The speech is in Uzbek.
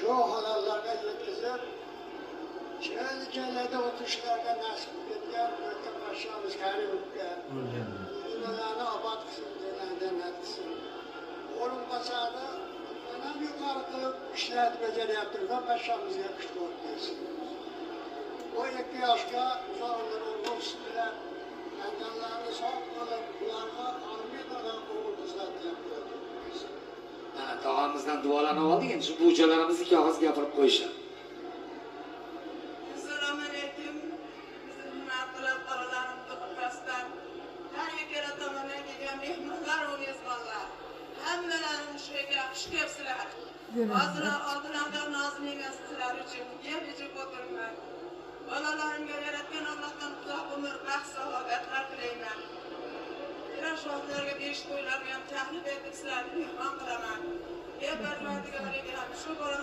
Şu halallarga yetkizib, keladi o'tishlarga nasib etgan O'ktam Poshamiz Karimovga dunyoni obod qilsin, jannat qilsin. O'lim qasadi ham yuqori qilib ishlarni bajaryapti, Poshamizga kuch bersin. O 2 yoshga uzoqlar o'lsin bilan anjomlarni sog' qilib, ularga armiyadan o'g'il qizlar tilab qo'ydi. Mana tog'amizdan duolanib oldik, endi shu buchalarimiz ikki og'iz gapirib qo'yishadi. Assalomu alaykum. Bizning hurmatli qorilarimizning orqasidan har ikkala tomondan kelgan mehmonlar va mezbonlar. Hammalaring shu yerga xush kelibsizlar. Hozir oldinlarda nozim emas sizlar uchun gap echib o'tirman. Bolalarimga yaratgan Allohdan uzoq umr, baxt, saodatlar tilayman. Yoshlarga 5 to'ylarni ham taklif etib sizlarni mehmon qilaman. Ey Parvardigor, shu bola